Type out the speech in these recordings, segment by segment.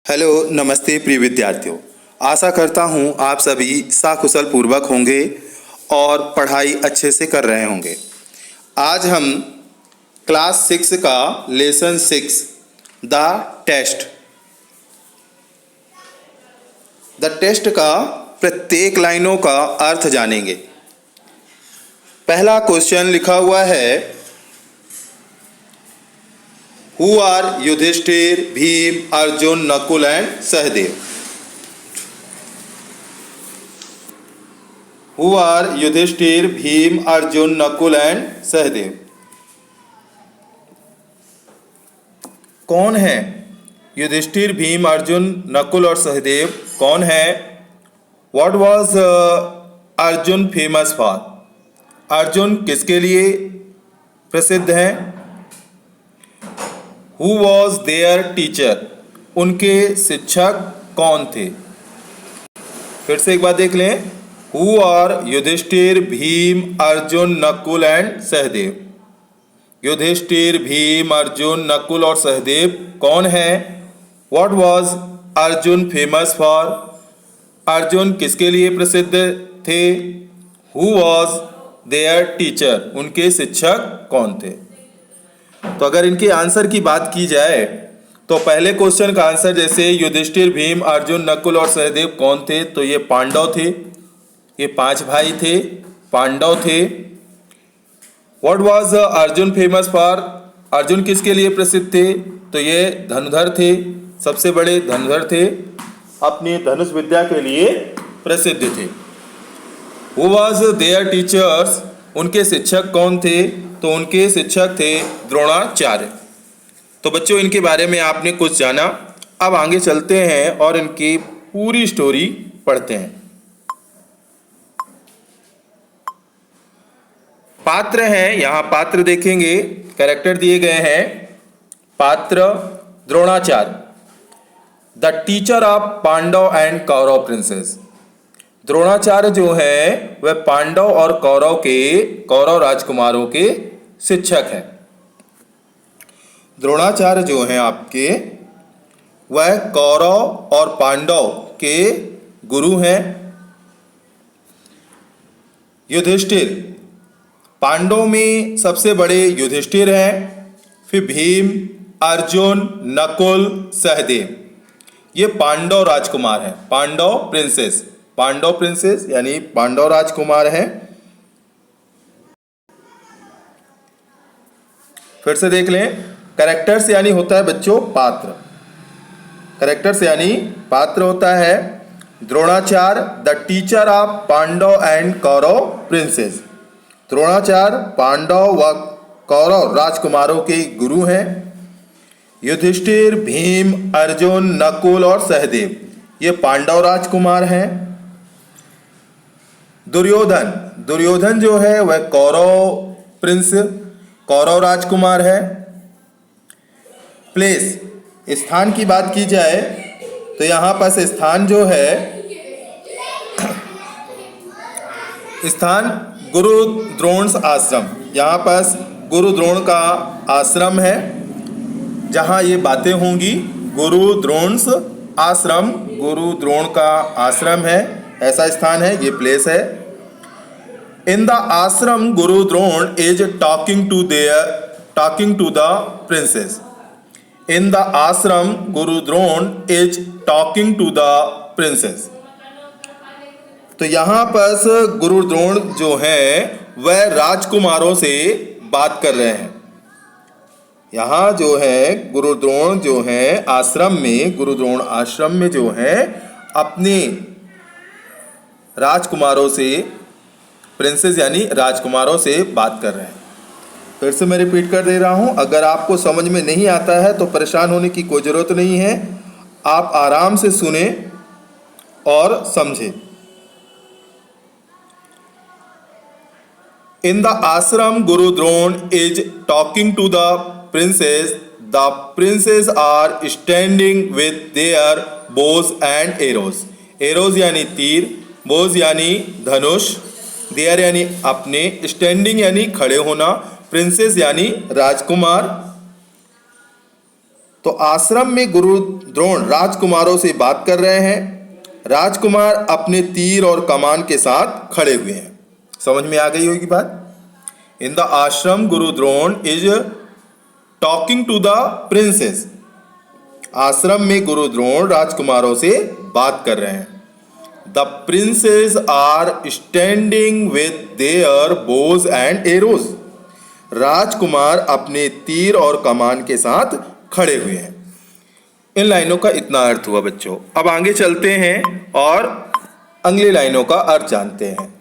Hello नमस्ते प्रिय विद्यार्थियों। आशा करता हूँ आप सभी सकुशल पूर्वक होंगे और पढ़ाई अच्छे से कर रहे होंगे। आज हम क्लास 6 का लेसन 6 द टेस्ट का प्रत्येक लाइनों का अर्थ जानेंगे। पहला क्वेश्चन लिखा हुआ है, Who are Yudhishthir, Bhim, Arjun, Nakul and Sahdev? Who are Yudhishthir, Bhim, Arjun, Nakul and Sahdev? कौन है युधिष्ठिर, भीम, अर्जुन, नकुल और सहदेव? कौन है? What was Arjun famous for? Arjun किसके लिए प्रसिद्ध है? Who was their teacher? उनके शिक्षक कौन थे? फिर से एक बार देख लें। Who are Yudhishthir, Bhim, Arjun, Nakul and Sahdev? Yudhishthir, Bhim, Arjun, Nakul और सहदेव कौन है? What was Arjun famous for? Arjun किसके लिए प्रसिद्ध थे? Who was their teacher? उनके शिक्षक कौन थे? तो अगर इनके आंसर की बात की जाए तो पहले क्वेश्चन का आंसर जैसे युधिष्ठिर, भीम, अर्जुन, नकुल और सहदेव कौन थे, तो ये पांडव थे। ये 5 भाई थे, पांडव थे। What was Arjun famous for? Arjun किसके लिए प्रसिद्ध थे? तो ये धनुर्धर थे, सबसे बड़े धनुर्धर थे, अपनी धनुष विद्या के लिए प्रसिद्ध थे। Who was there teachers? उनके शिक्षक कौन थे? तो उनके शिक्षक थे द्रोणाचार्य। तो बच्चों, इनके बारे में आपने कुछ जाना। अब आगे चलते हैं और इनकी पूरी स्टोरी पढ़ते हैं। पात्र हैं, यहाँ पात्र देखेंगे, कैरेक्टर दिए गए हैं। पात्र Dronacharya, the teacher of Pandav and Kaurav princes. Dronacharya जो है वह पांडव और कौरव राजकुमारों के शिक्षक हैं। द्रोणाचार्य जो हैं आपके, वह कौरव और पांडव के गुरु हैं। युधिष्ठिर, पांडव में सबसे बड़े युधिष्ठिर हैं, फिर भीम, अर्जुन, नकुल, सहदेव, ये पांडव राजकुमार हैं। पांडव प्रिंसेस यानी पांडव राजकुमार हैं। फिर से देख लें, कैरेक्टर्स यानी होता है बच्चों पात्र। कैरेक्टर्स यानी पात्र होता है। Dronacharya the teacher of Pandav and Kaurav princes. Dronacharya Pandav व कौरव राजकुमारों के गुरु हैं। युधिष्ठिर, भीम, अर्जुन, नकुल और सहदेव, ये पांडव राजकुमार हैं। दुर्योधन जो है वह कौरव राजकुमार है। प्लेस, स्थान की बात की जाए तो यहाँ पास स्थान जो है, स्थान गुरु द्रोण आश्रम। यहाँ पास गुरु द्रोण का आश्रम है जहाँ ये बातें होंगी। गुरु द्रोण आश्रम, गुरु द्रोण का आश्रम है, ऐसा स्थान है, ये प्लेस है। इन the ashram Guru Drona is talking to the princes. In the ashram Guru Drona is talking to the princes. तो यहाँ पर गुरु द्रोण जो हैं वह राजकुमारों से बात कर रहे हैं। यहाँ जो है गुरु द्रोण जो है आश्रम में, गुरु द्रोण आश्रम में जो है अपने राजकुमारों से, प्रिंसेस यानी राजकुमारों से बात कर रहे हैं। फिर से मैं रिपीट कर दे रहा हूँ, अगर आपको समझ में नहीं आता है तो परेशान होने की कोई ज़रूरत नहीं है। आप आराम से सुने और समझें। इन the ashram Guru Drona is talking to the princes. The princes are standing with their bows and arrows. Arrows यानी तीर, बोज यानी धनुष, देयर यानी अपने, स्टैंडिंग यानी खड़े होना, प्रिंसेस यानी राजकुमार। तो आश्रम में गुरु द्रोण राजकुमारों से बात कर रहे हैं। राजकुमार अपने तीर और कमान के साथ खड़े हुए हैं। समझ में आ गई होगी बात। इन the ashram Guru Drona is talking to the princes. आश्रम में गुरु द्रोण राजकुमारों से बात कर रहे हैं। The princes are standing with their bows and arrows. राजकुमार अपने तीर और कमान के साथ खड़े हुए हैं। इन लाइनों का इतना अर्थ हुआ बच्चों। अब आगे चलते हैं और अगली लाइनों का अर्थ जानते हैं।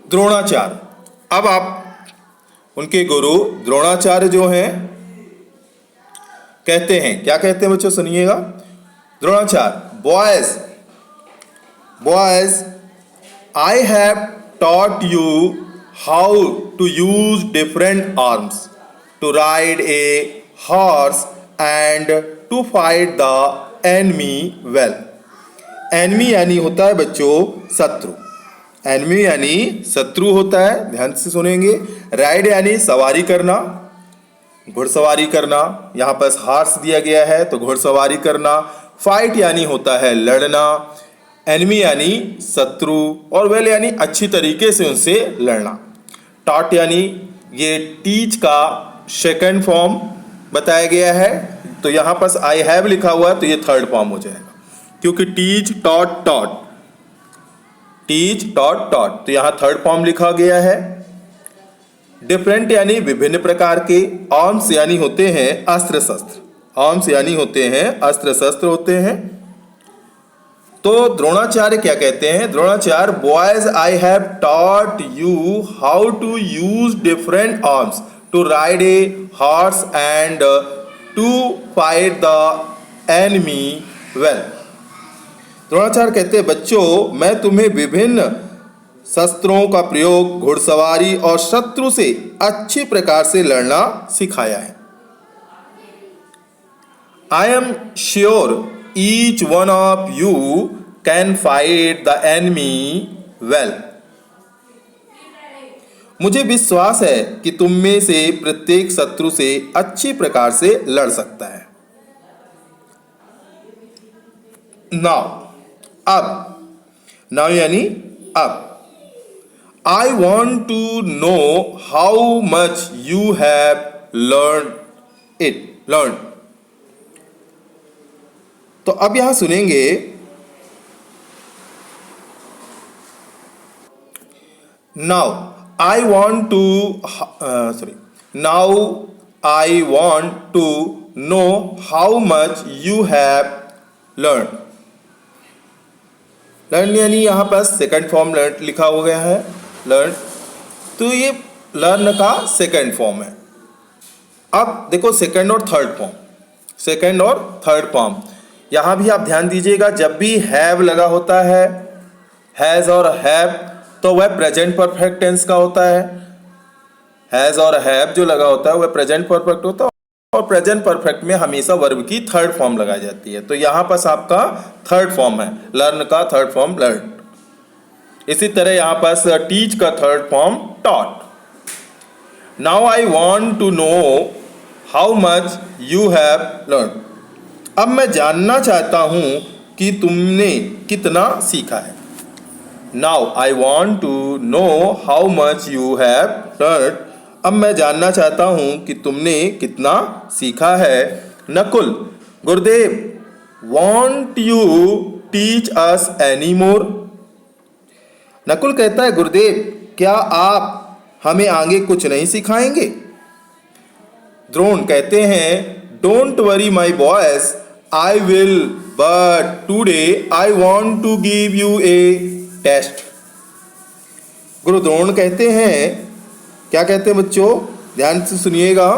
द्रोणाचार्य। अब आप उनके गुरु द्रोणाचार्य जो हैं कहते हैं, क्या कहते हैं बच्चों सुनिएगा। Dronacharya, boys I have taught you how to use different arms to ride a horse and to fight the enemy well. Enemy यानी होता है बच्चों शत्रु। एनिमी यानी शत्रु होता है, ध्यान से सुनेंगे। राइड यानी सवारी करना, घुड़सवारी करना। यहाँ पर हॉर्स दिया गया है तो घुड़सवारी करना। फाइट यानी होता है लड़ना। एनिमी यानी शत्रु और वेल यानी अच्छी तरीके से उनसे लड़ना। टॉट यानी ये टीच का सेकंड फॉर्म बताया गया है। तो यहाँ पर आई हैव लिखा हुआ है तो ये थर्ड फॉर्म हो जाएगा, क्योंकि teach taught taught, teach taught taught, तो यहाँ थर्ड फॉर्म लिखा गया है। डिफरेंट यानी विभिन्न प्रकार के। आर्म्स यानी होते हैं अस्त्र शस्त्र। आर्म्स यानी होते हैं अस्त्र शस्त्र होते हैं। तो द्रोणाचार्य क्या कहते हैं। Dronacharya, boys I have taught you how to use different arms to ride a horse and to fight the enemy well. Dronacharya कहते हैं, बच्चों मैं तुम्हें विभिन्न शस्त्रों का प्रयोग, घुड़सवारी और शत्रु से अच्छी प्रकार से लड़ना सिखाया है। I am sure each one of you can fight the enemy well. मुझे विश्वास है कि तुम में से प्रत्येक शत्रु से अच्छी प्रकार से लड़ सकता है। नाउ, अब, नाउ यानी अब। I want to know how much you have learn. तो अब यहां सुनेंगे, now I want to now I want to know how much you have learned। Learn यानी यहाँ पर सेकंड फॉर्म लर्न लिखा हो गया है, लर्न। तो ये लर्न का सेकंड फॉर्म है। अब देखो सेकंड और थर्ड फॉर्म, सेकंड और थर्ड फॉर्म। यहाँ भी आप ध्यान दीजिएगा, जब भी हैव लगा होता है, हैज और हैव, तो वह प्रेजेंट परफेक्ट टेंस का होता है। हैज और हैव जो लगा होता है वह प्रेजेंट परफेक्ट होता है, और प्रेजेंट परफेक्ट में हमेशा वर्ब की थर्ड फॉर्म लगाई जाती है। तो यहाँ पास आपका थर्ड फॉर्म है, लर्न का थर्ड फॉर्म लर्न। इसी तरह यहाँ पास टीच का third form taught. Now I want to know how much you have learn. अब मैं जानना चाहता हूँ कि तुमने कितना सीखा है। Now I want to know how much you have learned। अब मैं जानना चाहता हूँ कि तुमने कितना सीखा है। नकुल, गुरुदेव, want you teach us any more। Nakul कहता है, गुरुदेव क्या आप हमें आगे कुछ नहीं सिखाएंगे। द्रोण कहते हैं, don't worry my boys, I will, but today I want to give you a test. Guru Drona कहते हैं, क्या कहते हैं बच्चों, ध्यान से सुनिएगा,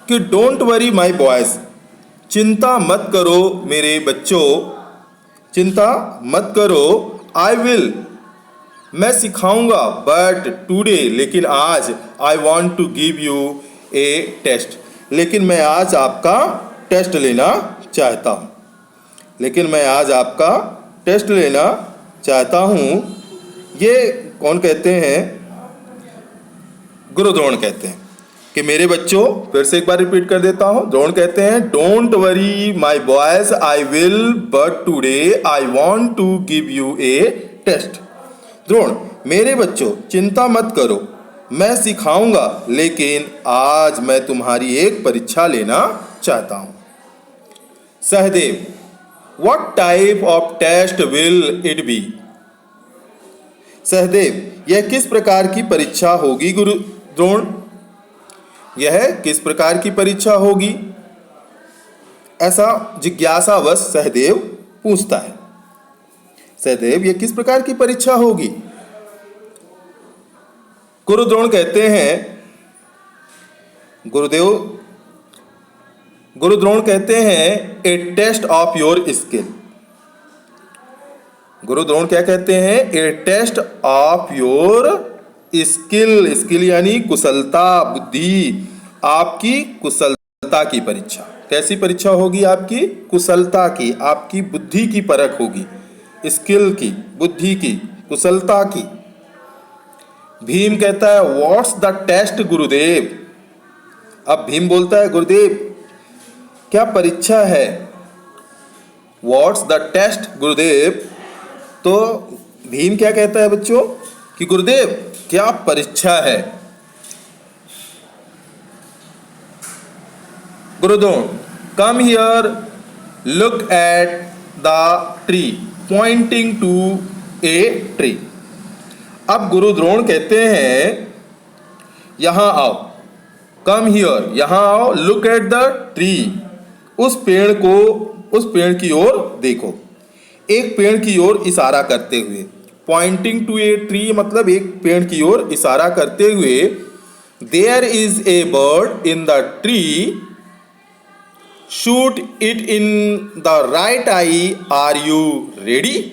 कि डोंट वरी माई बॉयज, चिंता मत करो मेरे बच्चों, चिंता मत करो। आई विल, मैं सिखाऊंगा, बट टुडे, लेकिन आज, I want to give you a test, लेकिन मैं आज आपका टेस्ट लेना चाहता हूँ, लेकिन मैं आज आपका टेस्ट लेना चाहता हूँ। ये कौन कहते हैं, गुरु द्रोण कहते हैं। कि मेरे बच्चों, फिर से एक बार रिपीट कर देता हूं। द्रोण कहते हैं, don't worry my boys, I will, but today I want to give you a test. Drona, मेरे बच्चों चिंता मत करो, मैं सिखाऊंगा, लेकिन आज मैं तुम्हारी एक परीक्षा लेना चाहता हूं। Sahdev, what type of test will it be? Sahdev, यह किस प्रकार की परीक्षा होगी गुरु द्रोण? यह किस प्रकार की परीक्षा होगी? ऐसा जिज्ञासावश सहदेव पूछता है। सहदेव, यह किस प्रकार की परीक्षा होगी? गुरु द्रोण कहते हैं, गुरु द्रोण कहते हैं, a test of your skill. Guru Drona क्या कहते हैं? A test of your skill. Skill यानी कुशलता, बुद्धि, आपकी कुशलता की परीक्षा। कैसी परीक्षा होगी? आपकी कुशलता की, आपकी बुद्धि की परख होगी। स्किल की, बुद्धि की, कुशलता की। भीम कहता है, व्हाट्स द टेस्ट गुरुदेव? अब भीम बोलता है, गुरुदेव क्या परीक्षा है? व्हाट्स द टेस्ट गुरुदेव? तो भीम क्या कहता है बच्चों कि गुरुदेव क्या परीक्षा है? Guru Drona, come here, look at the tree, pointing to a tree. अब गुरुद्रोण कहते हैं, यहां आओ, कम हियर, यहां आओ, लुक एट द ट्री, उस पेड़ की ओर देखो। एक पेड़ की ओर इशारा करते हुए, पॉइंटिंग टू ए ट्री मतलब एक पेड़ की ओर इशारा करते हुए, there is a bird in the tree, shoot it in the right eye, are you ready?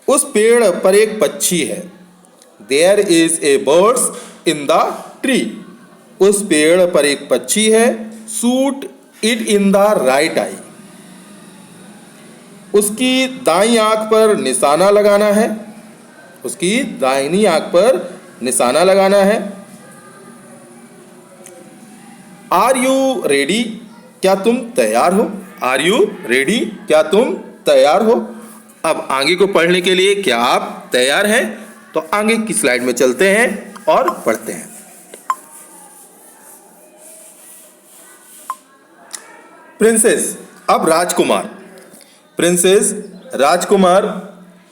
उस पेड़ पर एक पक्षी है। There is a bird in the tree, उस पेड़ पर एक पक्षी है। Shoot it in the right eye, उसकी दाईं आंख पर निशाना लगाना है। उसकी दाहिनी आंख पर निशाना लगाना है। Are you ready? क्या तुम तैयार हो? Are you ready? क्या तुम तैयार हो? अब आगे को पढ़ने के लिए क्या आप तैयार हैं? तो आगे की स्लाइड में चलते हैं और पढ़ते हैं। प्रिंसेस, अब राजकुमार। प्रिंसेस, राजकुमार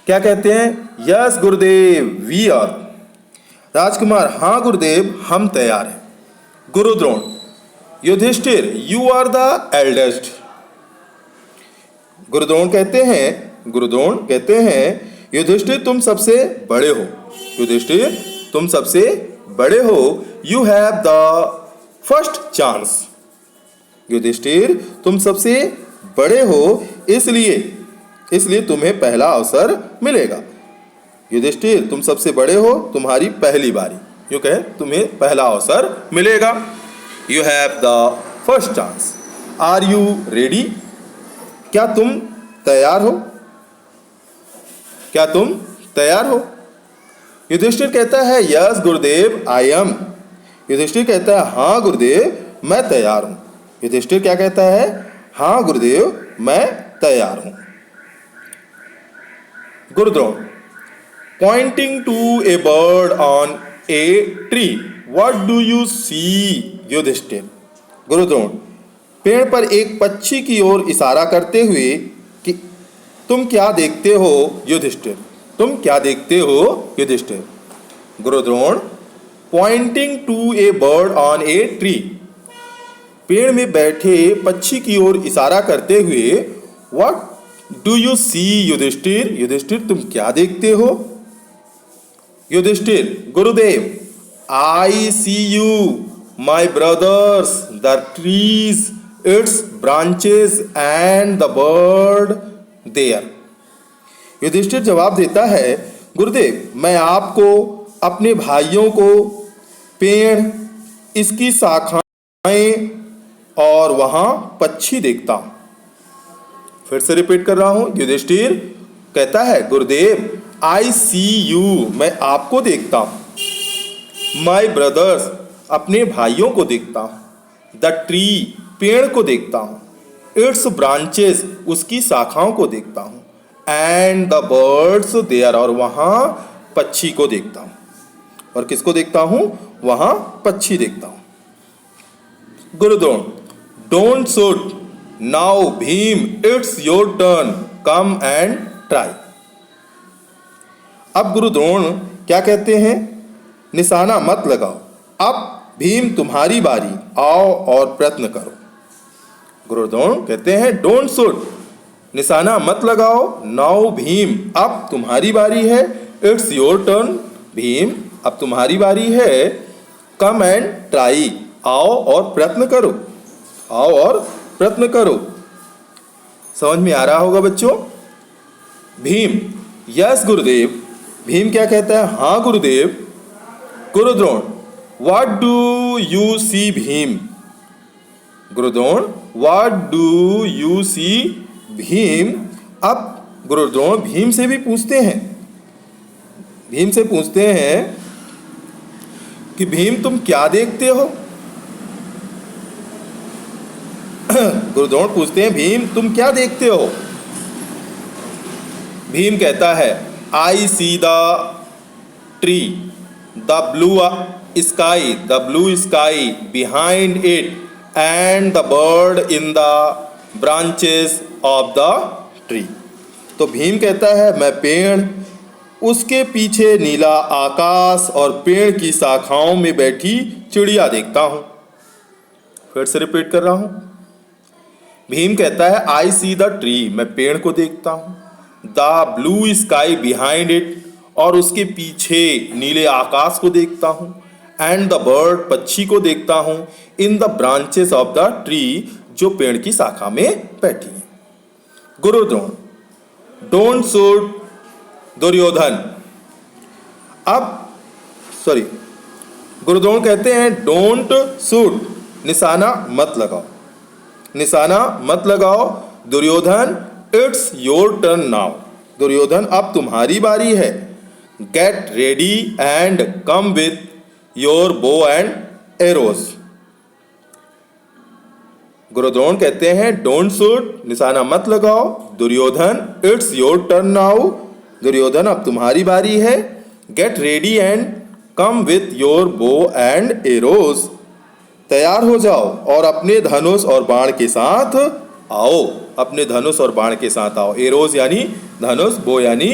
क्या कहते हैं? Yes Gurudev, we are. राजकुमार, हाँ गुरुदेव, हम तैयार हैं। Guru Drona, Yudhishthir, you are the eldest. Guru Drona कहते हैं, युधिष्ठिर तुम सबसे बड़े हो। युधिष्ठिर तुम सबसे बड़े हो। You have the first chance. Yudhishthir तुम सबसे बड़े हो, इसलिए तुम्हें पहला अवसर मिलेगा। युधिष्ठिर तुम सबसे बड़े हो, तुम्हारी पहली बारी, यूं कहे तुम्हें पहला अवसर मिलेगा। You have the first chance. Are you ready? क्या तुम तैयार हो? क्या तुम तैयार हो? युधिष्ठिर कहता है, yes Gurudev, I am. Yudhishthir कहता है, हाँ गुरुदेव, मैं तैयार हूं। युधिष्ठिर क्या कहता है? हाँ गुरुदेव, मैं तैयार हूं। Gurudrona, pointing to a bird on a tree, what do you see? Yudhishthira. Gurudrona, पेड़ पर एक पक्षी की ओर इशारा करते हुए कि तुम क्या देखते हो? युधिष्ठिर। तुम क्या देखते हो? Yudhishthira. Gurudrona, pointing to a bird on a tree, पेड़ में बैठे पक्षी की ओर इशारा करते हुए, what do you see? Yudhishthira. Yudhishthira तुम क्या देखते हो? युधिष्ठिर, गुरुदेव, I see you my brothers, the trees, its branches and the bird there. Yudhishthira जवाब देता है, गुरुदेव, मैं आपको, अपने भाइयों को, पेड़, इसकी शाखाएं और वहां पक्षी देखता हूं। फिर से रिपीट कर रहा हूं। युधिष्ठिर कहता है, गुरुदेव, आई सी यू, मैं आपको देखता हूं, माई ब्रदर्स, अपने भाइयों को देखता हूँ। द ट्री, पेड़ को देखता हूँ। इट्स ब्रांचेस, उसकी शाखाओं को देखता हूँ। एंड द बर्ड्स देयर, और वहाँ पक्षी को देखता हूँ। और किसको देखता हूँ? वहाँ पक्षी देखता हूँ। Gurudron, don't shoot now Bhim, it's your turn, come and try. अब गुरुद्रोण क्या कहते हैं? निशाना मत लगाओ, अब भीम तुम्हारी बारी, आओ और प्रयत्न करो। गुरुद्रोण कहते हैं डोंट शूट, निशाना मत लगाओ, नाउ भीम, अब तुम्हारी बारी है, इट्स योर टर्न, भीम अब तुम्हारी बारी है, कम एंड ट्राई, आओ और प्रयत्न करो, आओ और प्रयत्न करो। समझ में आ रहा होगा बच्चों? भीम, यस गुरुदेव, भीम क्या कहता है? हाँ गुरुदेव। Gurudrona, what do you see Bhima? Gurudrona, what do you see Bhima? अब गुरुद्रोण भीम से भी पूछते हैं, भीम से पूछते हैं कि भीम तुम क्या देखते हो? गुरुद्रोण पूछते हैं भीम तुम क्या देखते हो? भीम कहता है I see the tree, the blue sky, the blue sky behind it, and the bird in the branches of the tree. तो भीम कहता है मैं पेड़, उसके पीछे नीला आकाश और पेड़ की शाखाओं में बैठी चिड़िया देखता हूँ। फिर से रिपीट कर रहा हूँ। भीम कहता है आई सी द ट्री, मैं पेड़ को देखता हूँ। The blue sky behind it, और उसके पीछे नीले आकाश को देखता हूँ। एंड द बर्ड, पक्षी को देखता हूँ। In the branches of the tree, जो पेड़ की शाखा में बैठी है। Gurudrona, don't shoot Duryodhana. गुरुद्रोण कहते हैं डोंट शूट, निशाना मत लगाओ, निशाना मत लगाओ Duryodhan, it's your turn now, Duryodhan अब तुम्हारी बारी है। Get ready and come with your bow and arrows. Guru Drona कहते हैं डोंट शूट, निशाना मत लगाओ Duryodhan, it's your turn now, Duryodhan अब तुम्हारी बारी है। Get ready and come with your bow and arrows, तैयार हो जाओ और अपने धनुष और बाण के साथ आओ, अपने धनुष और बाण के साथ आओ। एरोस यानी धनुष, बो यानी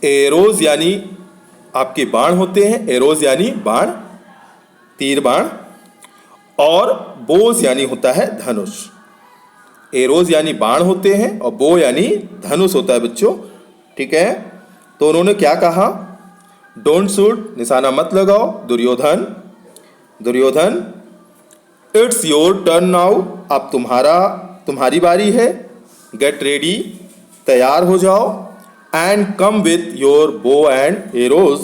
एरोस यानी आपके बाण होते हैं, एरोस यानी बाण, तीर बाण, और बोस यानी होता है धनुष। एरोस यानी बाण होते हैं और बो यानी धनुष होता है बच्चों, ठीक है। तो उन्होंने क्या कहा? डोंट शूट, निशाना मत लगाओ Duryodhan, Duryodhan it's your turn now, अब तुम्हारी बारी है। गेट रेडी, तैयार हो जाओ। And come with your bow and arrows,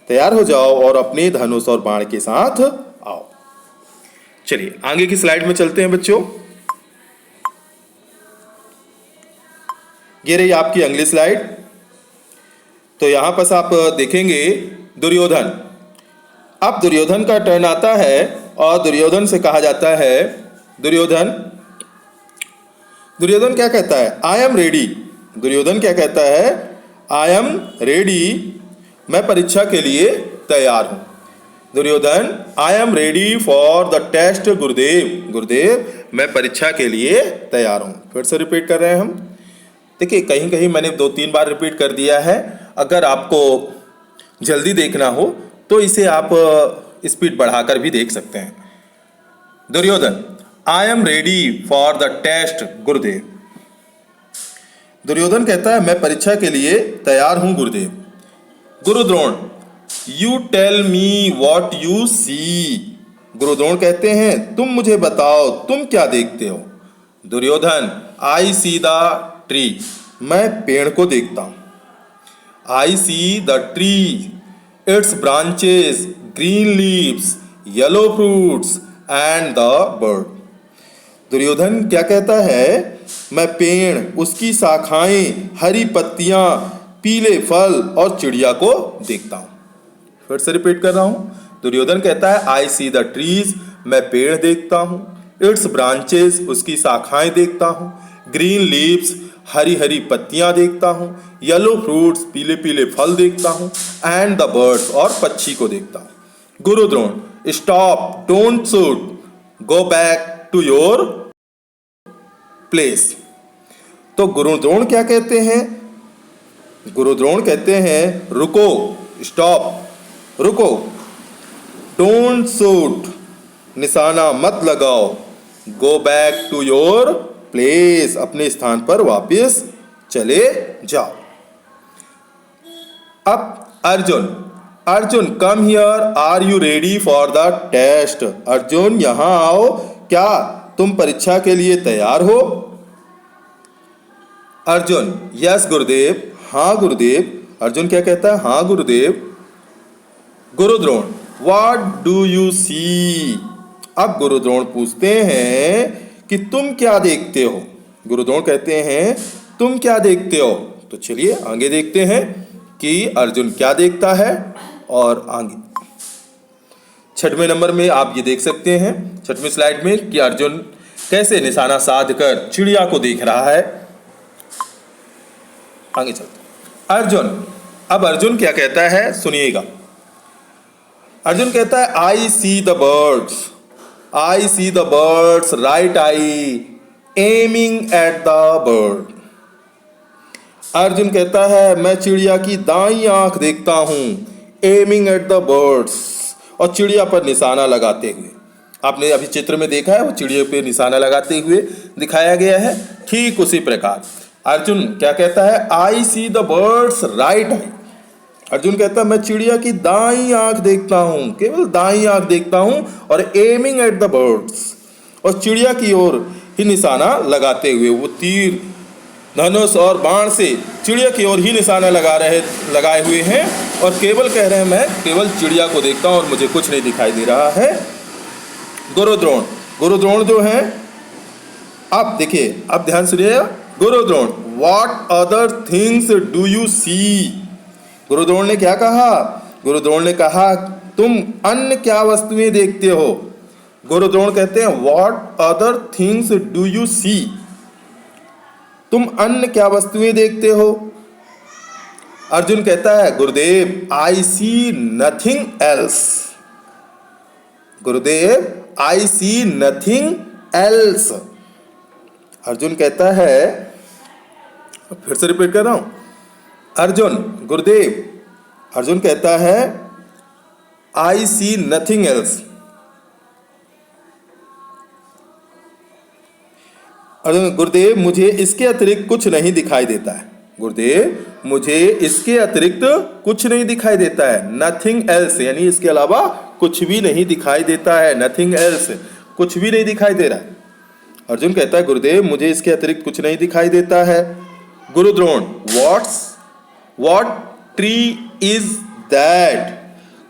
तैयार हो जाओ और अपने धनुष और बाण के साथ आओ। चलिए आगे की स्लाइड में चलते हैं बच्चों। ये रही आपकी अगली स्लाइड। तो यहां पर आप देखेंगे दुर्योधन, अब दुर्योधन का टर्न आता है और दुर्योधन से कहा जाता है दुर्योधन क्या कहता है? आई एम रेडी। दुर्योधन क्या कहता है? आई एम रेडी, मैं परीक्षा के लिए तैयार हूं। Duryodhan I am ready for the test Gurudev, गुरुदेव मैं परीक्षा के लिए तैयार हूं। फिर से रिपीट कर रहे हैं हम। देखिए कहीं कहीं मैंने 2-3 बार रिपीट कर दिया है। अगर आपको जल्दी देखना हो तो इसे आप स्पीड बढ़ाकर भी देख सकते हैं। Duryodhan I am ready for the test Gurudev. Duryodhan कहता है मैं परीक्षा के लिए तैयार हूं गुरुदेव। Gurudrona you tell me what you see. Gurudrona कहते हैं तुम मुझे बताओ तुम क्या देखते हो। Duryodhana I see the tree, मैं पेड़ को देखता हूं। I see the tree, its branches, green leaves, yellow fruits and the bird. Duryodhana क्या कहता है? मैं पेड़, उसकी शाखाएं, हरी पत्तियां, पीले फल और चिड़िया को देखता हूं। फिर से रिपीट कर रहा हूं। दुर्योधन कहता है आई सी द ट्रीज, मैं पेड़ देखता हूं। इट्स ब्रांचेस, उसकी शाखाएं देखता हूं। ग्रीन लीव्स, हरी हरी पत्तियां देखता हूं। येलो फ्रूट्स, पीले पीले फल देखता हूं। एंड द बर्ड्स, और पक्षी को देखता हूं। Guru Drona, stop, don't shoot, go back to your place. तो गुरु द्रोण क्या कहते हैं? गुरु द्रोण कहते हैं रुको, स्टॉप, रुको, डोंट शूट, निशाना मत लगाओ, go back to your place, अपने स्थान पर वापस चले जाओ। अब Arjun, Arjun come here, are you ready for the test? Arjun यहां आओ, क्या तुम परीक्षा के लिए तैयार हो? अर्जुन, यस गुरुदेव, हाँ गुरुदेव। अर्जुन क्या कहता है? हाँ गुरुदेव। गुरु द्रोण, व्हाट डू यू सी? अब गुरु द्रोण पूछते हैं कि तुम क्या देखते हो? गुरु द्रोण कहते हैं तुम क्या देखते हो? तो चलिए आगे देखते हैं कि अर्जुन क्या देखता है। और आगे 6वें नंबर में आप ये देख सकते हैं 6वीं स्लाइड में कि अर्जुन कैसे निशाना साध कर चिड़िया को देख रहा है। आगे चलते अर्जुन, अब अर्जुन क्या कहता है सुनिएगा। अर्जुन कहता है I see the birds, I see the birds, right I aiming at the bird. Arjuna कहता है मैं चिड़िया की दाईं आंख देखता हूं, एमिंग एट द बर्ड्स, और चिड़िया पर निशाना लगाते हुए। आपने अभी चित्र में देखा है वो चिड़िया पे निशाना लगाते हुए दिखाया गया है। ठीक उसी प्रकार अर्जुन क्या कहता है? I see the birds right आई। अर्जुन कहता है मैं चिड़िया की दाईं आंख देखता हूं, केवल दाईं आंख देखता हूं, और एमिंग एट द बर्ड्स, और चिड़िया की ओर ही निशाना लगाते हुए वो तीर, धनुष और बाण से चिड़िया की ओर ही निशाना लगाए हुए हैं, और केवल कह रहे हैं मैं केवल चिड़िया को देखता हूं और मुझे कुछ नहीं दिखाई दे रहा है। गुरु द्रोण, गुरु द्रोण जो है, आप देखिए, अब ध्यान सुनिएगा। Guru Drona, what other things do you see? Guru Drona ने क्या कहा? गुरु द्रोण ने कहा तुम अन्य क्या वस्तुएं देखते हो? गुरु द्रोण कहते हैं what other things do you see? तुम अन्य क्या वस्तुएं देखते हो? अर्जुन कहता है गुरुदेव I C nothing else. Gurudev I C nothing else. Arjun कहता है, फिर से रिपीट कर रहा हूं। अर्जुन, गुरुदेव, अर्जुन कहता है I C nothing else. Arjun, गुरुदेव मुझे इसके अतिरिक्त कुछ नहीं दिखाई देता है। गुरुदेव मुझे इसके अतिरिक्त कुछ नहीं दिखाई देता है। नथिंग एल्स यानी इसके अलावा कुछ भी नहीं दिखाई देता है। नथिंग एल्स, कुछ भी नहीं दिखाई दे रहा है। अर्जुन कहता है गुरुदेव मुझे इसके अतिरिक्त कुछ नहीं दिखाई देता है। Guru Drona, what tree is that?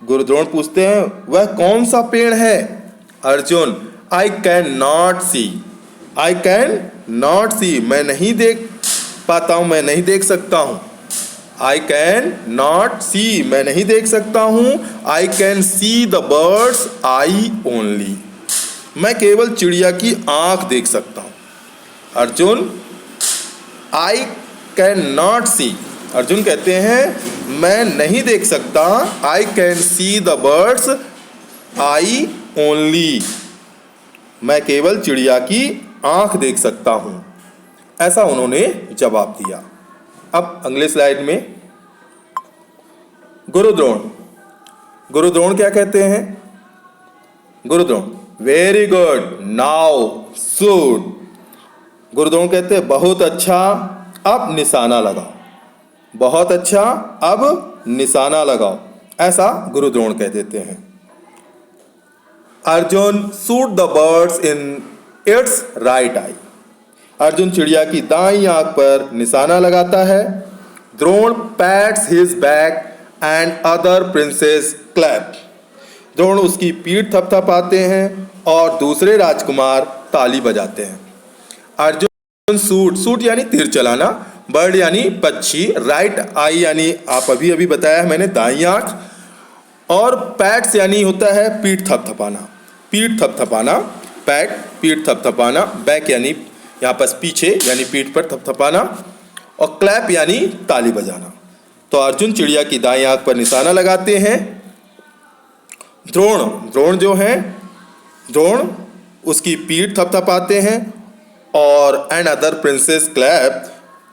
Guru Drona पूछते हैं वह कौन सा पेड़ है? Arjuna, I can not see, I can not see, मैं नहीं देख पाता हूं, मैं नहीं देख सकता हूं। आई कैन नॉट सी, मैं नहीं देख सकता हूं। I can see the birds I only, मैं केवल चिड़िया की आंख देख सकता हूं। अर्जुन, आई कैन नॉट सी, अर्जुन कहते हैं मैं नहीं देख सकता। I can see the birds I only, मैं केवल चिड़िया की आंख देख सकता हूं। ऐसा उन्होंने जवाब दिया। अब अगले स्लाइड में गुरु द्रोण, गुरु द्रोण क्या कहते हैं? Guru Drona, very good, now shoot. Guru Drona कहते हैं बहुत अच्छा, अब निशाना लगाओ। बहुत अच्छा, अब निशाना लगाओ, ऐसा गुरु द्रोण कह देते हैं। Arjun, shoot the birds in its right आई। अर्जुन चिड़िया की दाईं आंख पर निशाना लगाता है। Drona pats his back and other princes clap. Drona उसकी पीठ थपथपाते हैं और दूसरे राजकुमार ताली बजाते हैं। अर्जुन शूट, शूट यानी तीर चलाना, बर्ड यानी पक्षी, राइट आई यानी आप अभी अभी बताया मैंने दाईं आंख, और पैट्स यानी होता है पीठ थपथपाना, पीठ थपथपाना, पैट पीठ थपथपाना, बैक यानी यहाँ पर पीछे यानी पीठ पर थपथपाना, और क्लैप यानी ताली बजाना। तो अर्जुन चिड़िया की दाईं आंख पर निशाना लगाते हैं। द्रोण, द्रोण जो है, द्रोण उसकी पीठ थपथपाते हैं, और एंड अदर प्रिंसेस क्लैप,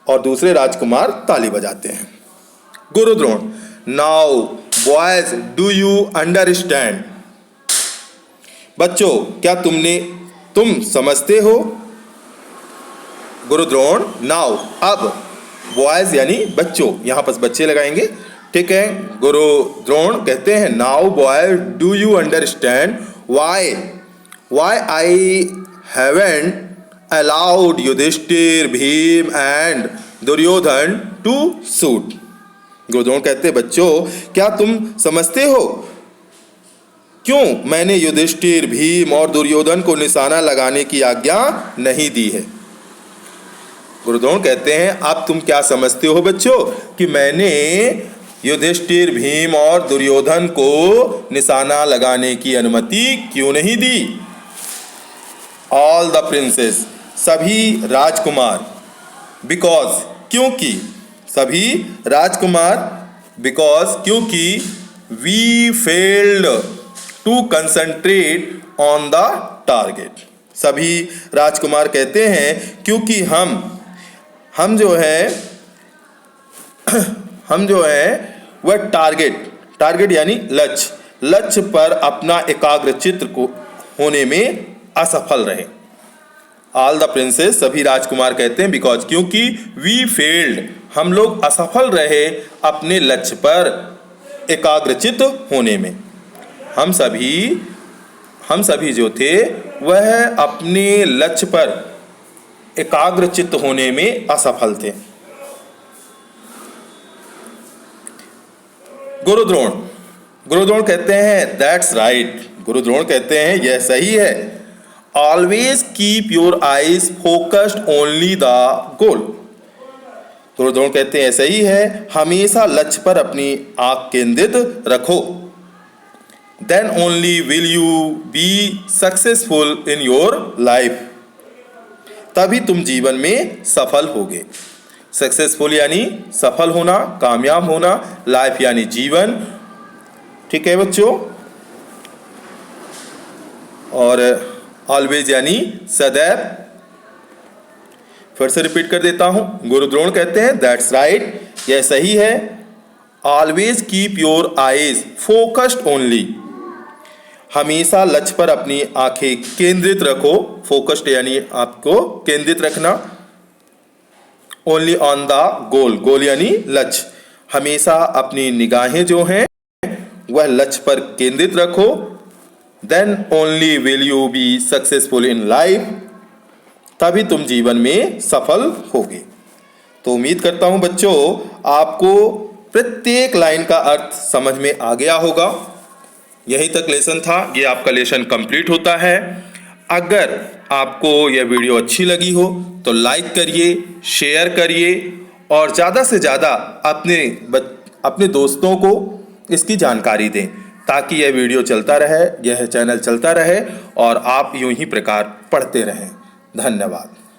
और दूसरे राजकुमार ताली बजाते हैं। Gurudron, now boys do you understand. बच्चों क्या तुम समझते हो। गुरुद्रोण, नाउ अब, बॉयज यानी बच्चों, यहां पर बच्चे लगाएंगे, ठीक है। गुरुद्रोण कहते हैं now boy do you understand why I haven't allowed Yudhishthir, Bhim and Duryodhan to shoot. Guru Drona कहते हैं बच्चों क्या तुम समझते हो क्यों मैंने युधिष्ठिर, भीम और दुर्योधन को निशाना लगाने की आज्ञा नहीं दी है। गुरुद्रोण कहते हैं अब तुम क्या समझते हो बच्चों कि मैंने युधिष्ठिर, भीम और दुर्योधन को निशाना लगाने की अनुमति क्यों नहीं दी। ऑल द प्रिंसेस, सभी राजकुमार, बिकॉज क्योंकि, सभी राजकुमार, बिकॉज क्योंकि, we failed to concentrate on the target. सभी राजकुमार कहते हैं क्योंकि हम जो है वह टारगेट यानी लक्ष्य पर अपना एकाग्रचित्त को होने में असफल रहे। ऑल द प्रिंसेस, सभी राजकुमार कहते हैं बिकॉज क्योंकि, वी फेल्ड, हम लोग असफल रहे अपने लक्ष्य पर एकाग्रचित्त होने में। हम सभी जो थे वह अपने लक्ष्य पर एकाग्रचित्त होने में असफल थे। गुरुद्रोण कहते हैं दैट्स राइट। गुरुद्रोण कहते हैं यह सही है। Always keep your eyes focused only the goal. Gurudron कहते हैं सही है, हमेशा लक्ष्य पर अपनी आंख केंद्रित रखो। Then only will you be successful in your life. तभी तुम जीवन में सफल होगे। सक्सेसफुल यानी सफल होना, कामयाब होना, लाइफ यानी जीवन, ठीक है बच्चों। और ऑलवेज यानी सदैव। फिर से रिपीट कर देता हूं। गुरुद्रोण कहते हैं दैट्स राइट, यह सही है। Always keep your eyes focused only, हमेशा लक्ष्य पर अपनी आंखें केंद्रित रखो। फोकस्ड यानी आपको केंद्रित रखना। ओनली ऑन द गोल, गोल यानी लक्ष्य, हमेशा अपनी निगाहें जो हैं वह लक्ष्य पर केंद्रित रखो। Then only will you be successful in life, तभी तुम जीवन में सफल होगे। तो उम्मीद करता हूं बच्चों आपको प्रत्येक लाइन का अर्थ समझ में आ गया होगा। यहीं तक लेसन था, ये आपका लेसन कंप्लीट होता है। अगर आपको यह वीडियो अच्छी लगी हो तो लाइक करिए, शेयर करिए और ज़्यादा से ज़्यादा अपने दोस्तों को इसकी जानकारी दें ताकि यह वीडियो चलता रहे, यह चैनल चलता रहे और आप यूं ही प्रकार पढ़ते रहें। धन्यवाद।